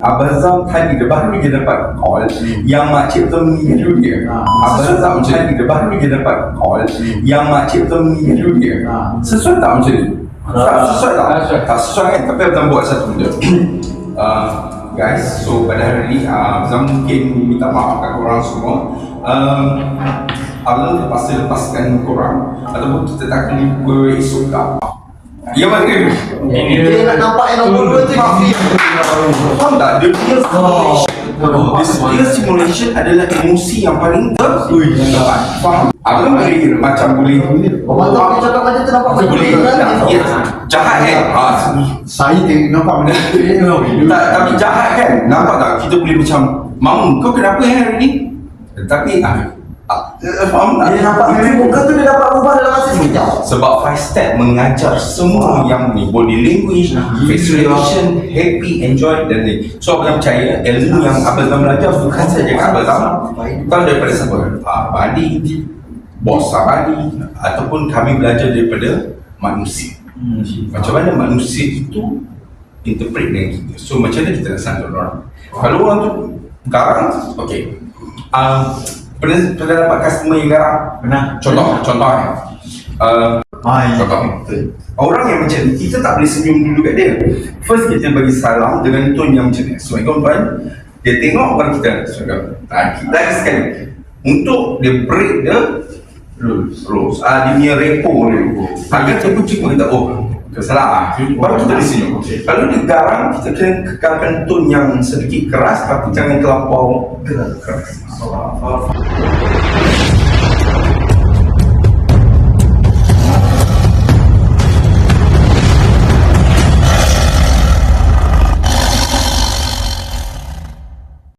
Abang Zam tadi dia baru je dapat call yang makcik tu meninggal dunia. Abang Zam tadi dia baru je dapat call yang makcik tu meninggal dunia. Sesuai tak macam ni? Sesuai tak? Tak sesuai kan? Tapi Abang Zam buat satu benda. Guys, so pada hari ni Abang Zam mungkin minta maaf kat korang semua. Abang Zam terpaksa lepaskan korang ataupun kita tak kena esok tak. Ya mana? Dia nak nampak yang nombor 2 tu Faham tak? Dia punya simulation adalah emosi yang paling terdepan. Faham? Abang boleh macam boleh Mantap dia cakap macam tu nampak macam boleh jahat kan? Saya tengok nampak benda tu. Tak, tapi jahat kan? Nampak tak? Kita boleh macam Mam, kau kenapa hari ni? Tapi faham tak? Dia nampak dari muka tu dia dapat ubah dalam masa sekejap. Sebab 5 step mengajar semua yang ni, body language, facial expression, happy, enjoy dan ni. So Abang percaya ilmu yang Abang Zam belajar bukan saja kat Abang Zam, bukan daripada siapa? Abadi, bos Abadi, ataupun kami belajar daripada manusia. Macam mana manusia itu interpret dengan kita. So macam mana kita nak santun orang. Kalau orang tu garang, okay. Pernah dapat customer yang garang? Pernah. Contoh contoh orang yang macam ni, kita tak boleh senyum dulu kat dia. First kita bagi salam dengan tone yang macam ni. Assalamualaikum tuan. Dia tengok orang kita. Kita sekali untuk dia break the rules. Dia punya repo dia. Agar dia pun cuma kata, oh salah. Baru kita boleh senyum. Kalau dia garang, kita kena kekalkan tone yang sedikit keras tapi jangan terlampau keras.